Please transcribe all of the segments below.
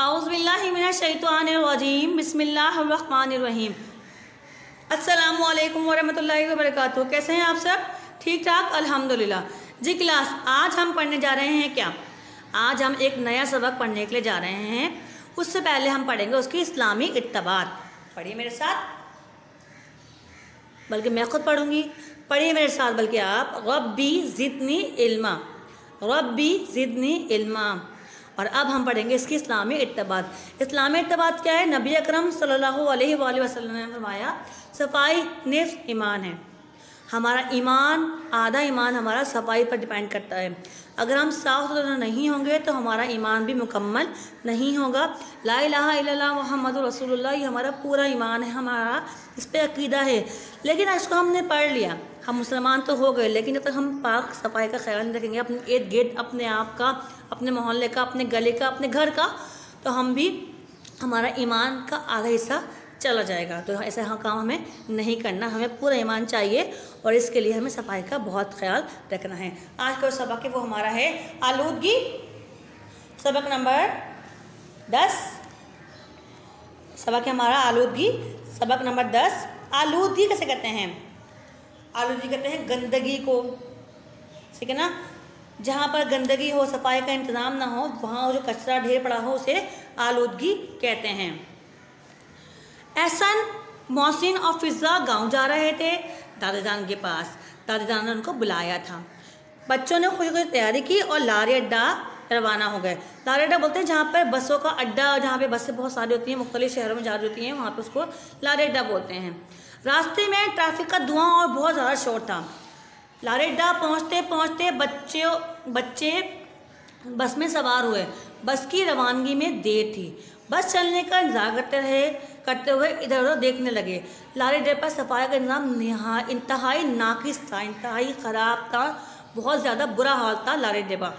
औज़ुबिल्लाहिमिनश्शैतानिर्रजीम बिस्मिल्लाहिर्रहमानिर्रहीम। अस्सलामु अलैकुम वरहमतुल्लाहि वबरकातुहू। कैसे हैं आप सब? ठीक ठाक अल्हम्दुलिल्लाह। जी क्लास, आज हम पढ़ने जा रहे हैं क्या? आज हम एक नया सबक पढ़ने के लिए जा रहे हैं। उससे पहले हम पढ़ेंगे उसकी इस्लामी इत्तबात। पढ़िए मेरे साथ, बल्कि मैं खुद पढ़ूंगी। पढ़िए मेरे साथ, बल्कि आप। रब्बी ज़िदनी इल्मा, रब्बी ज़िदनी इल्मा। और अब हम पढ़ेंगे इसकी इस्लामी इत्तबात। इस्लामी इत्तबात क्या है? नबी अकरम सल्लल्लाहु अलैहि वसल्लम ने फरमाया, सफाई निस्फ ईमान है। हमारा ईमान, आधा ईमान हमारा सफाई पर डिपेंड करता है। अगर हम साफ सुथरा नहीं होंगे तो हमारा ईमान भी मुकम्मल नहीं होगा। ला इलाहा इल्लल्लाह मुहम्मदुर रसूलुल्लाह, ये हमारा पूरा ईमान है, हमारा इस पर अकीदा है। लेकिन इसको हमने पढ़ लिया, हम मुसलमान तो हो गए, लेकिन जब तक हम पाक सफाई का ख्याल नहीं रखेंगे, अपने इर्द गिर्द, अपने आप का, अपने मोहल्ले का, अपने गले का, अपने घर का, तो हम भी, हमारा ईमान का आधा हिस्सा चला जाएगा। तो ऐसा काम हमें नहीं करना, हमें पूरा ईमान चाहिए और इसके लिए हमें सफाई का बहुत ख्याल रखना है। आज का सबक है वो हमारा है आलूदगी। सबक नंबर 10, सबक है हमारा आलूदगी। सबक नंबर 10, आलूदगी कैसे कहते हैं? आलूदगी कहते हैं गंदगी को, ठीक है ना। जहाँ पर गंदगी हो, सफाई का इंतज़ाम ना हो, वहाँ जो कचरा ढेर पड़ा हो, उसे आलूदगी कहते हैं। एहसन, मोहसिन और फिज़ा गांव जा रहे थे दादाजान के पास। दादाजान ने उनको बुलाया था। बच्चों ने खुशी खुशी तैयारी की और लारी अड्डा रवाना हो गए। लारी अड्डा बोलते हैं जहाँ पर बसों का अड्डा, जहाँ पे बसें बहुत सारी होती हैं, मुख्तलिफ शहरों में जा रही होती हैं, वहाँ पर उसको लारी अड्डा बोलते हैं। रास्ते में ट्रैफिक का धुआं और बहुत ज़्यादा शोर था। लारी अड्डा पहुँचते पहुँचते बच्चे बस में सवार हुए। बस की रवानगी में देर थी। बस चलने का इंतजार करते हुए इधर उधर देखने लगे। लारी अड्डे पर सफाई का इंतजाम इंतहाई नाकिस था, इंतहाई ख़राब था, बहुत ज़्यादा बुरा हाल था लारी अड्डे पर।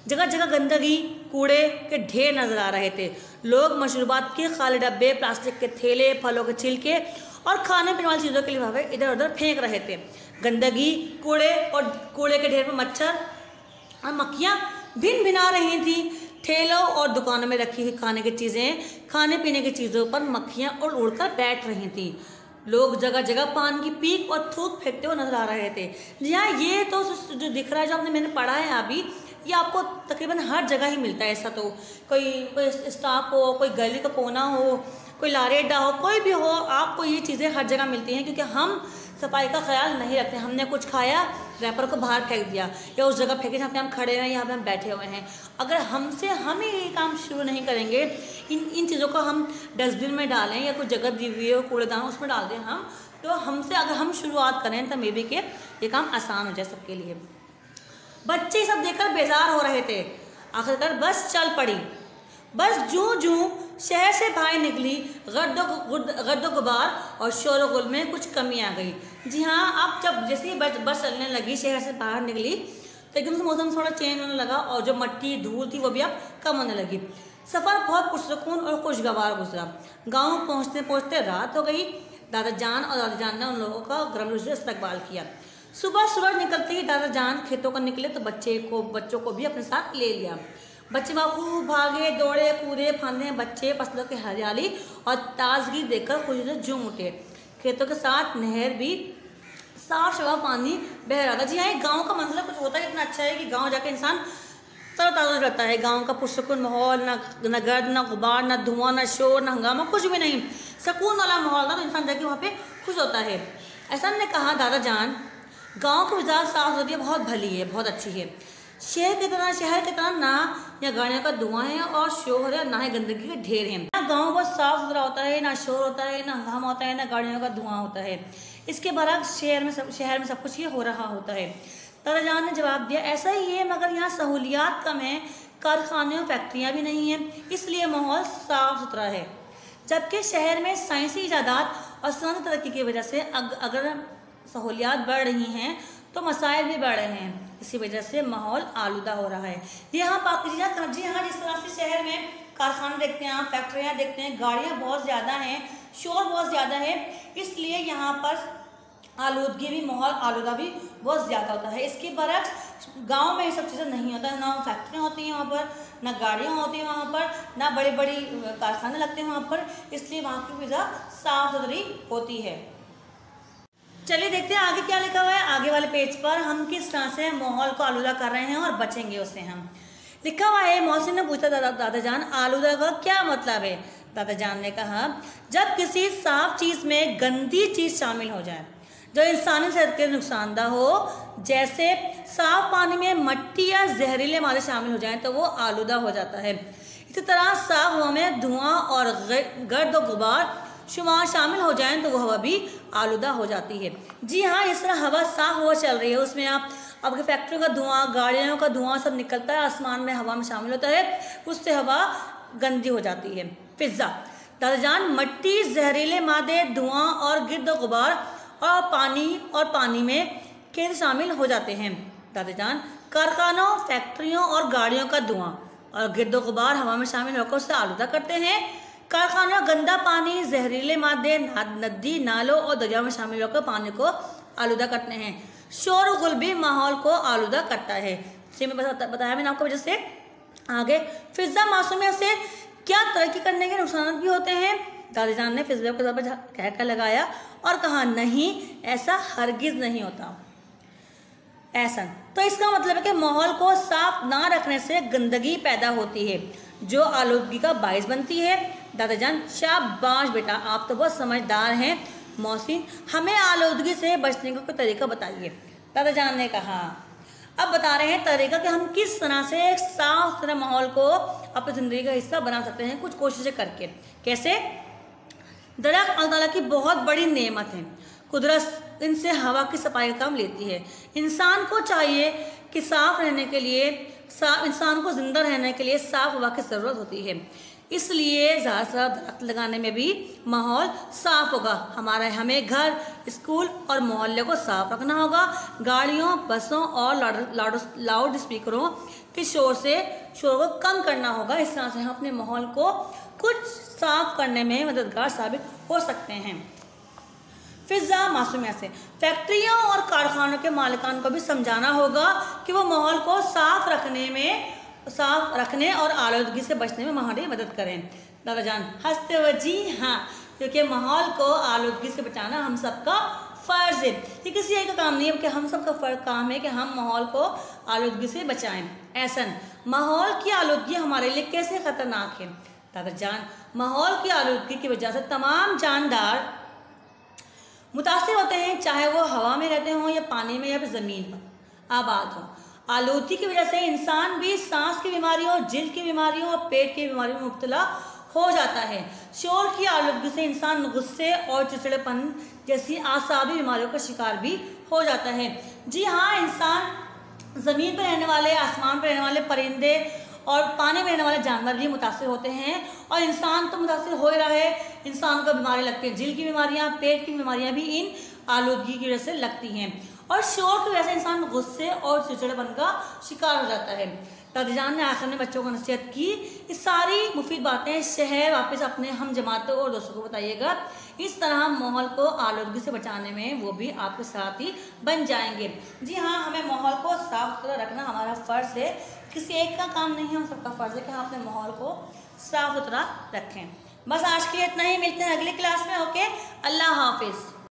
जगह जगह गंदगी, कूड़े के ढेर नज़र आ रहे थे। लोग मशरूबात के खाली डब्बे, प्लास्टिक के थैले, फलों के छिलके और खाने पीने वाली चीज़ों के लिफाफे इधर उधर फेंक रहे थे। गंदगी, कूड़े और कूड़े के ढेर पर मच्छर और मक्खियाँ भिन भिना रही थी। ठेलों और दुकानों में रखी हुई खाने की चीज़ें, खाने पीने की चीज़ों पर मक्खियाँ और उड़कर बैठ रही थी। लोग जगह जगह पान की पीक और थूक फेंकते हुए नजर आ रहे थे। जी हाँ, ये तो जो दिख रहा है, जो मैंने पढ़ा है अभी, ये आपको तकरीबन हर जगह ही मिलता है। ऐसा तो कोई स्टॉप हो, कोई गली का कोना हो, कोई लारी अड्डा हो, कोई भी हो, आपको ये चीज़ें हर जगह मिलती हैं। क्योंकि हम सफाई का ख्याल नहीं रखते। हमने कुछ खाया, रैपर को बाहर फेंक दिया, या उस जगह फेंके जहाँ पे हम खड़े हैं, यहाँ पे हम बैठे हुए हैं। अगर हम ये काम शुरू नहीं करेंगे, इन चीज़ों को हम डस्टबिन में डालें या कोई जगह दी हुई हो कूड़ेदान उसमें डाल दें हम, तो हमसे अगर हम शुरुआत करें तो मे बी के ये काम आसान हो जाए सबके लिए। बच्चे सब देखकर बेजार हो रहे थे। आखिरकार बस चल पड़ी। बस जूं जूं शहर से बाहर निकली, गर्दो गुबार और शोर गुल में कुछ कमी आ गई। जी हाँ, अब जब जैसे ही बस चलने लगी, शहर से बाहर निकली, तो एकदम से मौसम थोड़ा चेंज होने लगा और जो मट्टी धूल थी वो भी अब कम होने लगी। सफ़र बहुत पुरसुकून और खुशगवार गुजरा। गाँव पहुँचते पहुँचते रात हो गई। दादाजान और दादाजान ने उन लोगों का गरम रूह से इस्तकबाल किया। सुबह सूरज निकलते ही दादाजान खेतों को निकले तो बच्चों को भी अपने साथ ले लिया। बच्चे खूब भागे, दौड़े, कूदे, फांदे। बच्चे फसलों की हरियाली और ताजगी देखकर खुशी से झूम उठे। खेतों के साथ नहर भी साफ शफाफ पानी बह रहा था। जी हाँ, गाँव का मंजर कुछ होता है, इतना अच्छा है कि गाँव जाके इंसान तरोताज़ा रहता है। गाँव का पुरसुकून माहौल, न गर्द, न गुबार, न धुआं, न शोर, न हंगामा, कुछ भी नहीं, सुकून वाला माहौल था। तो इंसान जाके वहाँ पे खुश होता है। ऐसा ने कहा, दादाजान, गाँव की मिजाज साफ होती है, बहुत भली है, बहुत अच्छी है। शहर की तरह ना यहाँ गाड़ियों का धुआं है और शोर है, ना ही गंदगी के ढेर हैं। ना गाँव बहुत साफ सुथरा होता है, ना शोर होता है, ना हंगामा होता है, ना गाड़ियों का धुआं होता है। इसके बरक्स शहर में सब कुछ ये हो रहा होता है। दादाजान ने जवाब दिया, ऐसा ही है, मगर यहाँ सहूलियात कम है, कारखाने और फैक्ट्रियाँ भी नहीं हैं, इसलिए माहौल साफ सुथरा है। जबकि शहर में साइंसी इजादात और सनअती तरक्की की वजह से अगर सहूलियात बढ़ रही हैं तो मसाइल भी बढ़ रहे हैं। इसी वजह से माहौल आलूदा हो रहा है। जी हाँ, जिस तरह से शहर में कारखाने देखते हैं, फैक्ट्रियाँ देखते हैं, गाड़ियाँ बहुत ज़्यादा हैं, शोर बहुत ज़्यादा है, इसलिए यहाँ पर आलूदगी भी, माहौल आलूदा भी बहुत ज़्यादा होता है। इसके बरक्स गांव में ये सब चीज़ें नहीं होता, ना फैक्ट्रियाँ होती हैं वहाँ पर, ना गाड़ियाँ होती हैं वहाँ पर, ना बड़ी बड़ी कारखाने लगते हैं वहाँ पर, इसलिए वहाँ की फिजा साफ सुथरी होती है। चलिए देखते हैं आगे क्या लिखा हुआ है। आगे वाले पेज पर हम किस तरह से माहौल को आलूदा कर रहे हैं और बचेंगे उससे। हम लिखा हुआ है, मौसिन ने पूछा दादाजान आलूदा का क्या मतलब है। दादाजान ने कहा, जब किसी साफ चीज़ में गंदी चीज़ शामिल हो जाए जो इंसानी सेहत के नुकसानदा हो, जैसे साफ पानी में मट्टी या जहरीले मादे शामिल हो जाएं तो वो आलूदा हो जाता है। इसी तरह साफ हवा में धुआं और गर्द और गुबार शुमार शामिल हो जाएं तो वो हवा भी आलूदा हो जाती है। जी हाँ, इस तरह हवा साफ हवा चल रही है, उसमें आपके फैक्ट्रियों का धुआं, गाड़ियों का धुआं सब निकलता है, आसमान में हवा में शामिल होता है, उससे हवा गंदी हो जाती है। फिजा दादाजान, मट्टी, जहरीले मादे, धुआं और गिर्द और गुबार और पानी में कैसे शामिल हो जाते हैं। दादाजान, कारखानों, फैक्ट्रियों और गाड़ियों का धुआं और गिर्द और गुबार हवा में शामिल होकर उससे आलूदा करते हैं। कारखानों गंदा पानी, जहरीले मादे नदी, नालों और दरियाओं में शामिल होकर पानी को आलूदा करते हैं। शोर और गुल भी माहौल को आलूदा करता है। इसे मैं बताया मैंने आपको वजह से। आगे, फिजा मासूमिया से क्या तरक्की करने के नुकसान भी होते हैं। दादाजान ने फिजा को कहकर लगाया और कहा, नहीं, ऐसा हरगिज नहीं होता। ऐसा तो इसका मतलब है कि माहौल को साफ ना रखने से गंदगी पैदा होती है जो आलूदगी का बायस बनती है। दादाजान, शाबाश बेटा, आप तो बहुत समझदार हैं। मौसिन, हमें आलूदगी से बचने का कोई तरीका बताइए। दादाजान ने कहा, अब बता रहे हैं तरीका कि हम किस तरह से एक साफ सुथरा माहौल को अपनी ज़िंदगी का हिस्सा बना सकते हैं, कुछ कोशिशें करके। कैसे? दरख्त अल्लाह ताला की बहुत बड़ी नेमत है। कुदरत इनसे हवा की सफाई का काम लेती है। इंसान को चाहिए कि साफ रहने के लिए, इंसान को जिंदा रहने के लिए साफ हवा की ज़रूरत होती है। इसलिए ज़्यादा से ज़्यादा दरख्त लगाने में भी माहौल साफ होगा। हमें घर, स्कूल और मोहल्ले को साफ रखना होगा। गाड़ियों, बसों और लाउड स्पीकरों के शोर को कम करना होगा। इस तरह से हम अपने माहौल को कुछ साफ करने में मददगार साबित हो सकते हैं। फिजा मासूमिया से फैक्ट्रियों और कारखानों के मालिकान को भी समझाना होगा कि वो माहौल को साफ रखने और आलूदगी से बचने में हमारी मदद करें। दादाजान हंसते हुए, जी हाँ, क्योंकि माहौल को आलूदगी से बचाना हम सबका फ़र्ज़ है। ये किसी एक का काम नहीं है, बल्कि हम सबका काम है कि हम माहौल को आलूदगी से बचाएं। ऐसा माहौल की आलूदगी हमारे लिए कैसे ख़तरनाक है। दादाजान, माहौल की आलूदगी की वजह से तमाम जानदार मुतासिर होते हैं, चाहे वो हवा में रहते हों या पानी में या फिर ज़मीन पर आबाद हों। आलूदगी की वजह से इंसान भी सांस की बीमारियों, जिल्द की बीमारियों और पेट की बीमारियों में मुब्तला हो जाता है। शोर की आलूदगी से इंसान गुस्से और चिड़चिड़ेपन जैसी आसाबी बीमारियों का शिकार भी हो जाता है। जी हाँ, इंसान, ज़मीन पर रहने वाले, आसमान पर रहने वाले परिंदे और पानी में रहने वाले जानवर भी मुतासिर होते हैं, और इंसान तो मुतासिर हो ही रहा है। इंसान को बीमारी लगती है, जिल्द की बीमारियाँ, पेट की बीमारियाँ भी इन आलूदगी की वजह से लगती हैं, और शोर की वजह से इंसान गुस्से और चिड़चिड़ेपन का शिकार हो जाता है। दादाजान ने आखिर में बच्चों को नसीहत की, ये सारी मुफीद बातें शहर वापस अपने हम जमातों और दोस्तों को बताइएगा। इस तरह माहौल को आलूदगी से बचाने में वो भी आपके साथ ही बन जाएंगे। जी हाँ, हमें माहौल को साफ सुथरा रखना हमारा फ़र्ज़ है। किसी एक का काम नहीं है, हम सबका फ़र्ज़ है कि हम अपने माहौल को साफ सुथरा रखें। बस आज के लिए इतना ही, मिलते हैं अगली क्लास में। ओके, अल्लाह हाफिज़।